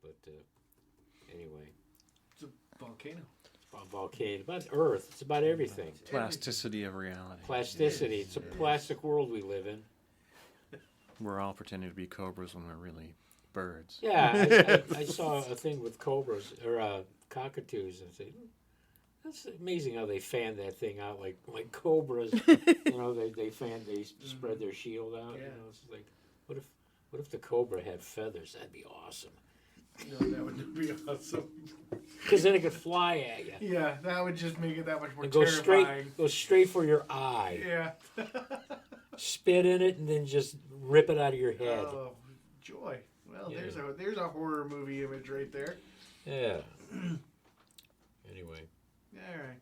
But anyway. It's a volcano. It's about volcano, about Earth. It's about everything. Plasticity of reality. Plasticity. It's a plastic world we live in. We're all pretending to be cobras when we're really birds. Yeah, I saw a thing with cobras or cockatoos and said, that's amazing how they fan that thing out like cobras. They spread their shield out. Yeah. It's like, what if the cobra had feathers? That'd be awesome. That would be awesome. Because then it could fly at you. Yeah, that would just make it that much more And go terrifying. straight for your eye. Yeah. Spit in it and then just rip it out of your head. Oh, joy. Well, Yeah. there's a horror movie image right there. Yeah. Anyway, All right.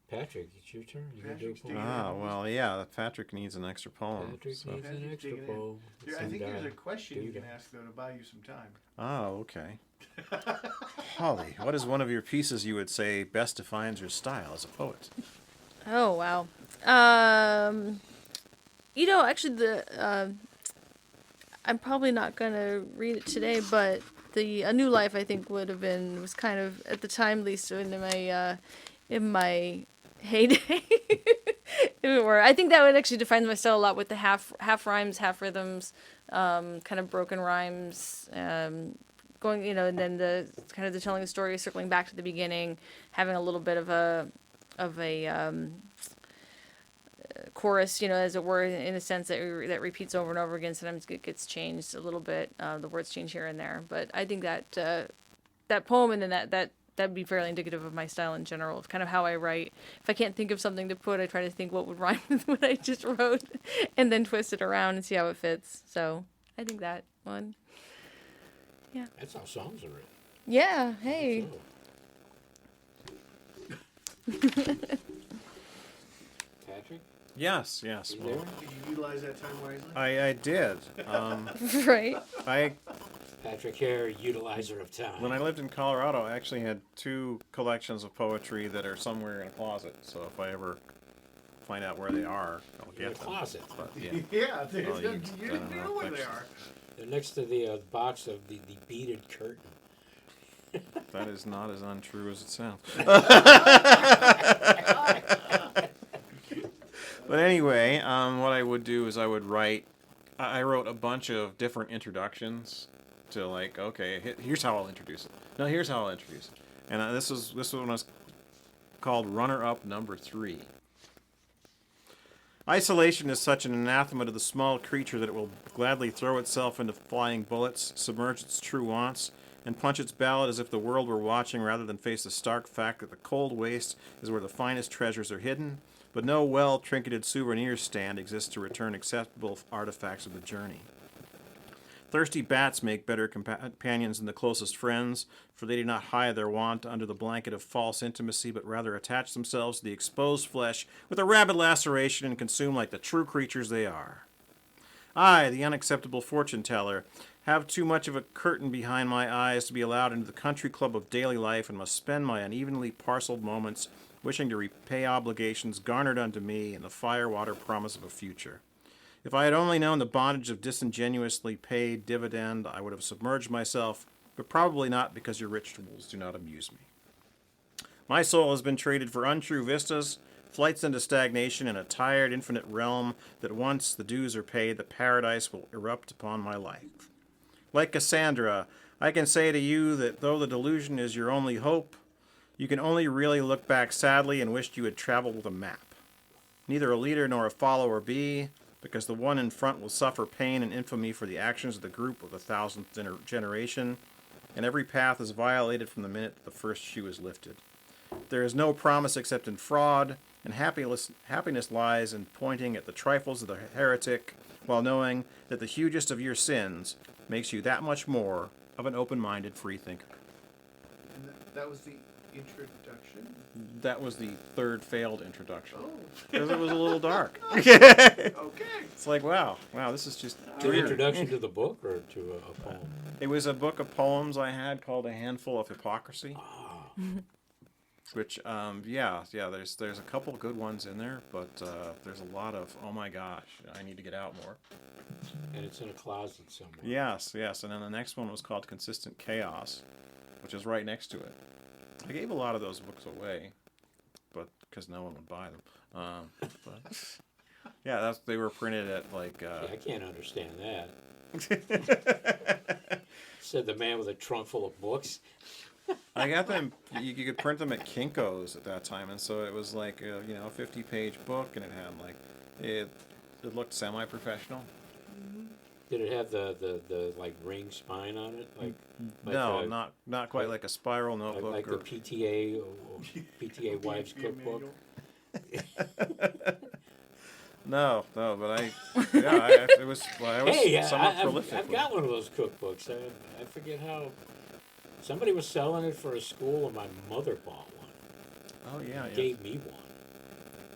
Patrick, it's your turn. You can do a Patrick's poem. digging Ah, well, yeah, Patrick needs an extra poem. Patrick so- needs an Patrick's extra digging in. poem. I think there's a question you do can that. ask, though, to buy you some time. Oh, okay. Holly, what is one of your pieces you would say best defines your style as a poet? Oh wow. Actually, I'm probably not gonna read it today, but A New Life I think was kind of at the time, at least in my heyday. I think that would actually define my style a lot with the half rhymes, half rhythms, kind of broken rhymes, going, and then the kind of the telling the story, circling back to the beginning, having a little bit of a chorus, as it were, in a sense that repeats over and over again. Sometimes it gets changed a little bit. The words change here and there, but I think that that poem and then that'd be fairly indicative of my style in general. It's kind of how I write. If I can't think of something to put, I try to think what would rhyme with what I just wrote, and then twist it around and see how it fits. So I think that one. Yeah. That's how songs are written. Yeah. Hey. Patrick? Yes. You Well, there? Did you utilize that time wisely? I did. Right. I Hare, utilizer of time. When I lived in Colorado, I actually had 2 collections of poetry that are somewhere in a closet. So if I ever find out where they are, I'll In a get them. closet. But yeah, Yeah, Well, you you didn't don't know know where they pictures. are. They're next to the box of the beaded curtain. that is not as untrue as it sounds. But anyway, what I would do is I would write. I wrote a bunch of different introductions to here's how I'll introduce it. No, here's how I'll introduce it. And this one was called Runner Up Number 3. Isolation is such an anathema to the small creature that it will gladly throw itself into flying bullets, submerge its true wants, and punch its ballot as if the world were watching rather than face the stark fact that the cold waste is where the finest treasures are hidden, but no well-trinketed souvenir stand exists to return acceptable artifacts of the journey. Thirsty bats make better companions than the closest friends, for they do not hide their want under the blanket of false intimacy, but rather attach themselves to the exposed flesh with a rabid laceration and consume like the true creatures they are. I, the unacceptable fortune-teller, have too much of a curtain behind my eyes to be allowed into the country club of daily life and must spend my unevenly parceled moments wishing to repay obligations garnered unto me in the fire-water promise of a future. If I had only known the bondage of disingenuously paid dividend, I would have submerged myself, but probably not because your rituals do not amuse me. My soul has been traded for untrue vistas, flights into stagnation, and a tired, infinite realm that once the dues are paid, the paradise will erupt upon my life. Like Cassandra, I can say to you that though the delusion is your only hope, you can only really look back sadly and wish you had traveled with a map. Neither a leader nor a follower be, because the one in front will suffer pain and infamy for the actions of the group of the 1000th generation, and every path is violated from the minute that the first shoe is lifted. There is no promise except in fraud, and happiness lies in pointing at the trifles of the heretic, while knowing that the hugest of your sins makes you that much more of an open-minded freethinker. And that was the introduction? That was the third failed introduction. Oh. Because it was a little dark. Okay. It's like, wow, this is just To an weird. introduction to the book or to a poem? It was a book of poems I had called A Handful of Hypocrisy. Which, there's a couple good ones in there, but there's a lot of, oh my gosh, I need to get out more. And it's in a closet somewhere. Yes. And then the next one was called Consistent Chaos, which is right next to it. I gave a lot of those books away, but because no one would buy them. But yeah, they were printed at like. I can't understand that. Said the man with a trunk full of books. I got them. You could print them at Kinko's at that time, and so it was like a 50-page book, and it had like it looked semi-professional. Did it have the like ring spine on it? Like no, not quite like a spiral notebook like or the PTA or PTA Wives Cookbook. No, but I was somewhat prolific. I've got one of those cookbooks. I forget how. Somebody was selling it for a school, and my mother bought one. Oh yeah, And gave me one,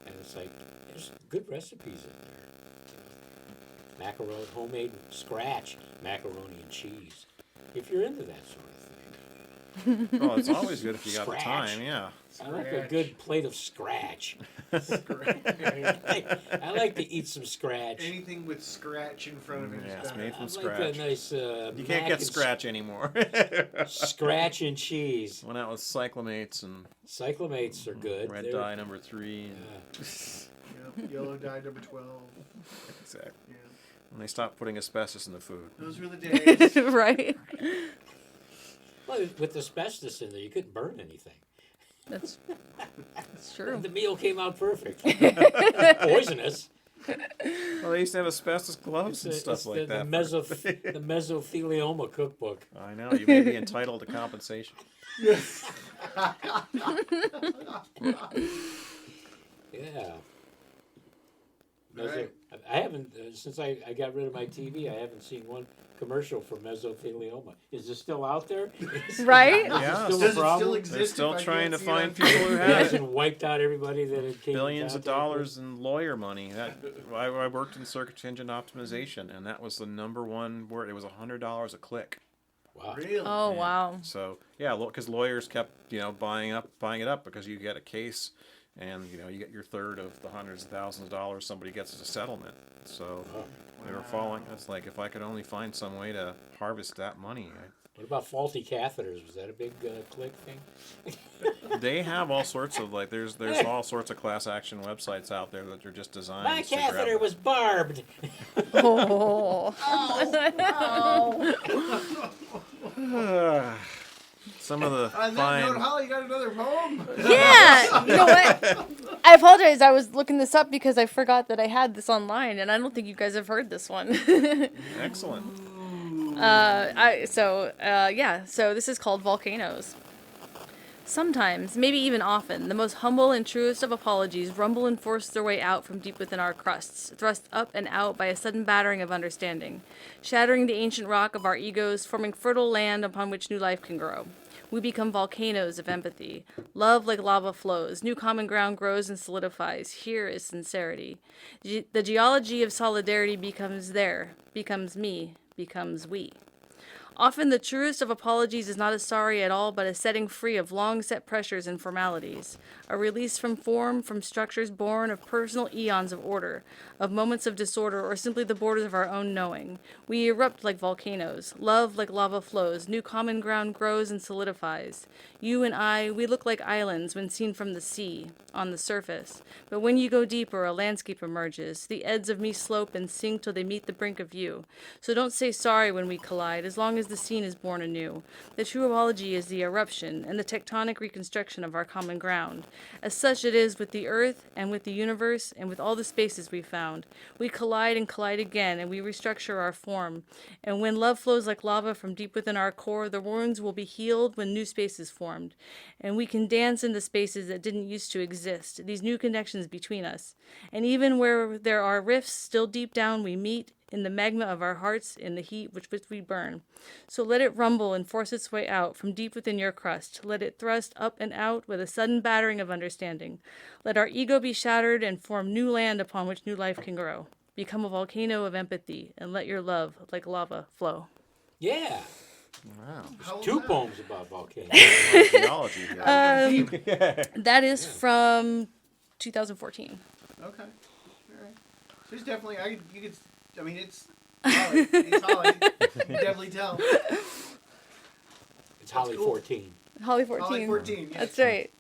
and it's like there's good recipes in there. Macaroni, homemade scratch macaroni and cheese. If you're into that sort of thing. Oh, it's always good if you got the Scratch. time. Yeah. I like a good plate of scratch. Scratch. I like to eat some scratch. Anything with scratch in front of it. Yeah, is it's better. made from I scratch. like a nice. You can't get scratch anymore. Scratch and cheese. Went out with cyclamates and Cyclamates are good. red They're- dye number 3. And Yep, yellow dye number 12. exactly. Yeah. When they stopped putting asbestos in the food. Those were the days. Right. Well, with asbestos in there, you couldn't burn anything. That's true. The meal came out perfect. Poisonous. Well, they used to have asbestos gloves and stuff like that. The mesothelioma cookbook. I know. You may be entitled to compensation. Yeah. Right. I haven't, since I got rid of my TV, I haven't seen one commercial for mesothelioma. Is it still out there? Right? Yeah. Is it still Does a it still problem? exist? They're still if I trying can't to see it on find TV? people who It have it. hasn't wiped out everybody that it came Billions in of contact dollars in lawyer money. I worked in search engine optimization, and that was the number one word. It was $100 a click. with. Wow. Really? Oh, wow. So yeah, because lawyers kept buying it up because you get a case, and you get your third of the hundreds of thousands of dollars somebody gets as a settlement. So Oh. they were falling. It's like if I could only find some way to harvest that money. What about faulty catheters? Was that a big click thing? They have all sorts of there's all sorts of class action websites out there that are just designed. My to grab catheter was barbed. Oh. Some of the On that fine. note, Holly, you got another poem? Yeah. You know what? I apologize. I was looking this up because I forgot that I had this online, and I don't think you guys have heard this one. Excellent. So this is called Volcanoes. Sometimes, maybe even often, the most humble and truest of apologies rumble and force their way out from deep within our crusts, thrust up and out by a sudden battering of understanding, shattering the ancient rock of our egos, forming fertile land upon which new life can grow. We become volcanoes of empathy. Love like lava flows. New common ground grows and solidifies. Here is sincerity. The geology of solidarity becomes there, becomes me, becomes we. Often the truest of apologies is not a sorry at all, but a setting free of long-set pressures and formalities, a release from form, from structures born of personal eons of order, of moments of disorder, or simply the borders of our own knowing. We erupt like volcanoes. Love like lava flows. New common ground grows and solidifies. You and I, we look like islands when seen from the sea, on the surface. But when you go deeper, a landscape emerges. The edges of me slope and sink till they meet the brink of you. So don't say sorry when we collide, as long as the scene is born anew. The true apology is the eruption and the tectonic reconstruction of our common ground. As such it is with the earth and with the universe and with all the spaces we found. We collide and collide again, and we restructure our form. And when love flows like lava from deep within our core, the wounds will be healed when new spaces formed. And we can dance in the spaces that didn't used to exist, these new connections between us. And even where there are rifts, still deep down we meet, in the magma of our hearts, in the heat which we burn. So let it rumble and force its way out from deep within your crust. Let it thrust up and out with a sudden battering of understanding. Let our ego be shattered and form new land upon which new life can grow. Become a volcano of empathy and let your love, like lava, flow. Yeah. Wow. How old's Two that? poems about volcanoes. Geology guy. That is from 2014. Okay. All right. There's definitely you could. I mean, it's Holly. It's Holly. You can definitely tell. It's Holly cool. 14. Holly 14. Holly 14. Yes. That's right.